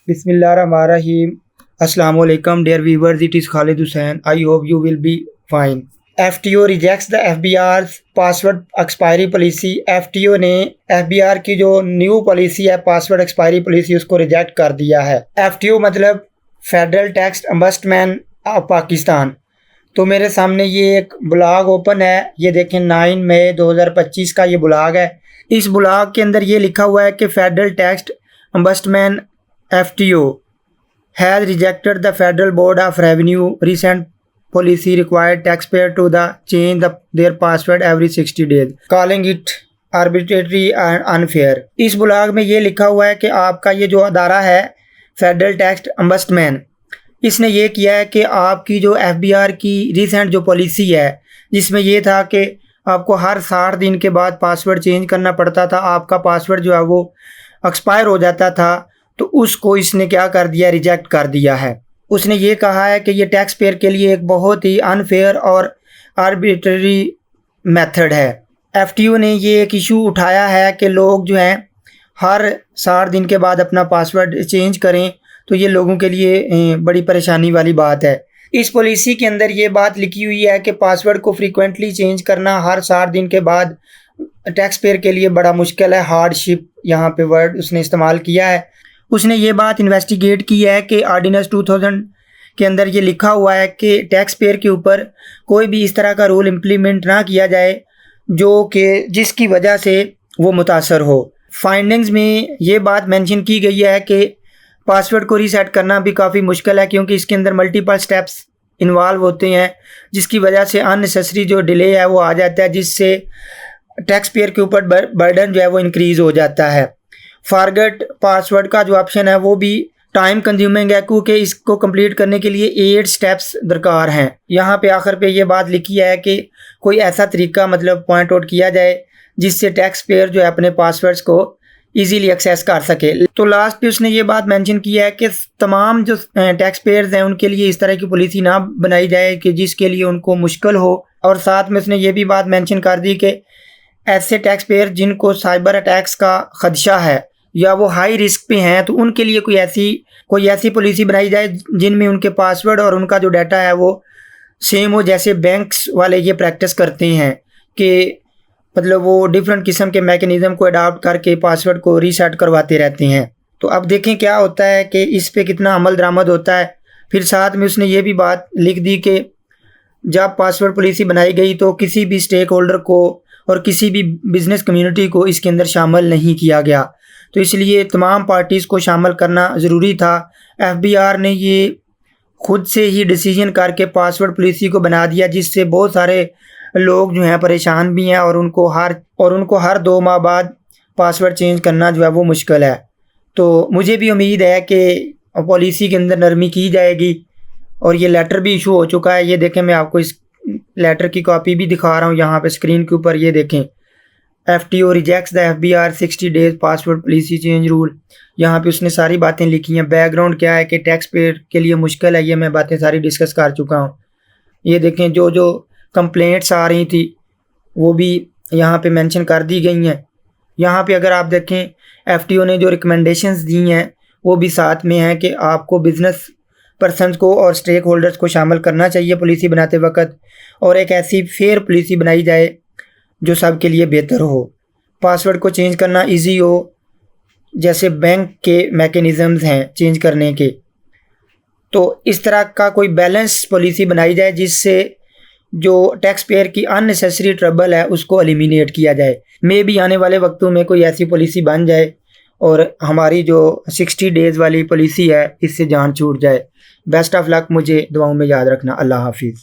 Bismillahirrahmanirrahim. Assalamualaikum, dear viewers. It is Khalid Hussain. I hope you will be fine. FTO rejects the FBR's password expiry policy. FTO ने FBR की जो new policy है password expiry policy उसको reject कर दिया है। FTO मतलब federal tax अम्बस्टमैन of Pakistan. तो मेरे सामने ये एक ब्लॉग ओपन है, ये देखें 9 मई 2025 का ये ब्लॉग है। इस ब्लॉग के अंदर ये लिखा हुआ है कि federal tax ombudsman FTO has rejected the Federal Board of Revenue recent policy required taxpayer to change their password every 60 days, calling it arbitrary and unfair। इस ब्लॉग में ये लिखा हुआ है कि आपका ये जो अदारा है फेडरल टैक्स अम्बस्टमैन, इसने ये किया है कि आपकी जो FBR की रिसेंट जो पॉलिसी है जिसमें ये था कि आपको हर 60 दिन के बाद पासवर्ड चेंज करना पड़ता था, आपका पासवर्ड जो है वो एक्सपायर हो जाता था, तो उसको इसने क्या कर दिया, रिजेक्ट कर दिया है। उसने ये कहा है कि ये टैक्स पेयर के लिए एक बहुत ही अनफेयर और आर्बिट्ररी मेथड है। FTO ने ये एक इशू उठाया है कि लोग जो हैं हर 60 दिन के बाद अपना पासवर्ड चेंज करें, तो ये लोगों के लिए बड़ी परेशानी वाली बात है। इस पॉलिसी के अंदर ये बात लिखी हुई है कि पासवर्ड को फ्रीक्वेंटली चेंज करना हर 60 दिन के बाद टैक्स पेयर के लिए बड़ा मुश्किल है। हार्डशिप यहाँ पे वर्ड उसने इस्तेमाल किया है। उसने ये बात इन्वेस्टिगेट की है कि ऑर्डिनेंस 2000 के अंदर ये लिखा हुआ है कि टैक्स पेयर के ऊपर कोई भी इस तरह का रूल इम्प्लीमेंट ना किया जाए जो कि जिसकी वजह से वो मुतासर हो। फाइंडिंग्स में ये बात मेंशन की गई है कि पासवर्ड को रीसेट करना भी काफ़ी मुश्किल है, क्योंकि इसके अंदर मल्टीपल स्टेप्स इन्वॉल्व होते हैं, जिसकी वजह से अननेसेसरी जो डिले है वो आ जाता है, जिससे टैक्स पेयर के ऊपर बर्डन जो है वो इंक्रीज़ हो जाता है। फॉरगेट पासवर्ड का जो ऑप्शन है वो भी टाइम कंज्यूमिंग है, क्योंकि इसको कंप्लीट करने के लिए 8 स्टेप्स दरकार हैं। यहाँ पे आखिर पे ये बात लिखी है कि कोई ऐसा तरीका मतलब पॉइंट आउट किया जाए जिससे टैक्स पेयर जो है अपने पासवर्ड्स को इजीली एक्सेस कर सके। तो लास्ट पे उसने ये बात मेंशन की है कि तमाम जो टैक्स पेयर्स हैं उनके लिए इस तरह की पॉलिसी ना बनाई जाए कि जिसके लिए उनको मुश्किल हो। और साथ में उसने ये भी बात मेंशन कर दी कि ऐसे टैक्स पेयर जिनको साइबर अटैक्स का खदशा है या वो हाई रिस्क पे हैं, तो उनके लिए कोई ऐसी पॉलिसी बनाई जाए जिनमें उनके पासवर्ड और उनका जो डाटा है वो सेम हो, जैसे बैंक्स वाले ये प्रैक्टिस करते हैं कि मतलब वो डिफरेंट किस्म के मैकेनिज़्म को अडॉप्ट करके पासवर्ड को रीसेट करवाते रहते हैं। तो अब देखें क्या होता है कि इस पे कितना अमल दरामद होता है। फिर साथ में उसने ये भी बात लिख दी कि जब पासवर्ड पॉलिसी बनाई गई तो किसी भी स्टेक होल्डर को और किसी भी बिज़नेस कम्युनिटी को इसके अंदर शामिल नहीं किया गया, तो इसलिए तमाम पार्टीज़ को शामिल करना ज़रूरी था। FBR ने ये खुद से ही डिसीजन करके पासवर्ड पॉलिसी को बना दिया, जिससे बहुत सारे लोग जो हैं परेशान भी हैं और उनको हर 2 माह बाद पासवर्ड चेंज करना जो है वो मुश्किल है। तो मुझे भी उम्मीद है कि पॉलिसी के अंदर नरमी की जाएगी और ये लेटर भी इशू हो चुका है। ये देखें, मैं आपको इस लेटर की कॉपी भी दिखा रहा हूँ यहाँ पे स्क्रीन के ऊपर। ये देखें, FTO rejects the FBR 60 days password policy change rule. यहाँ पे उसने सारी बातें लिखी हैं। बैकग्राउंड क्या है कि टैक्स पेयर के लिए मुश्किल है, ये मैं बातें सारी डिस्कस कर चुका हूँ। ये देखें, जो कंप्लेंट्स आ रही थी वो भी यहाँ पे मेंशन कर दी गई हैं। यहाँ पे अगर आप देखें FTO ने जो रिकमेंडेशंस दी हैं वो भी साथ में है कि आपको बिज़नेस पर्सनस को और स्टेक होल्डर्स को शामिल करना चाहिए पॉलिसी बनाते वक्त, और एक ऐसी फेयर पॉलिसी बनाई जाए जो सब के लिए बेहतर हो। पासवर्ड को चेंज करना इजी हो, जैसे बैंक के मैकेनिज़म्स हैं चेंज करने के। तो इस तरह का कोई बैलेंस पॉलिसी बनाई जाए जिससे जो टैक्स पेयर की अननेसेसरी ट्रबल है उसको एलिमिनेट किया जाए। मे भी आने वाले वक्तों में कोई ऐसी पॉलिसी बन जाए और हमारी जो 60 डेज़ वाली पॉलिसी है इससे जान छूट जाए। बेस्ट ऑफ लक, मुझे दुआओं में याद रखना। अल्लाह हाफिज़।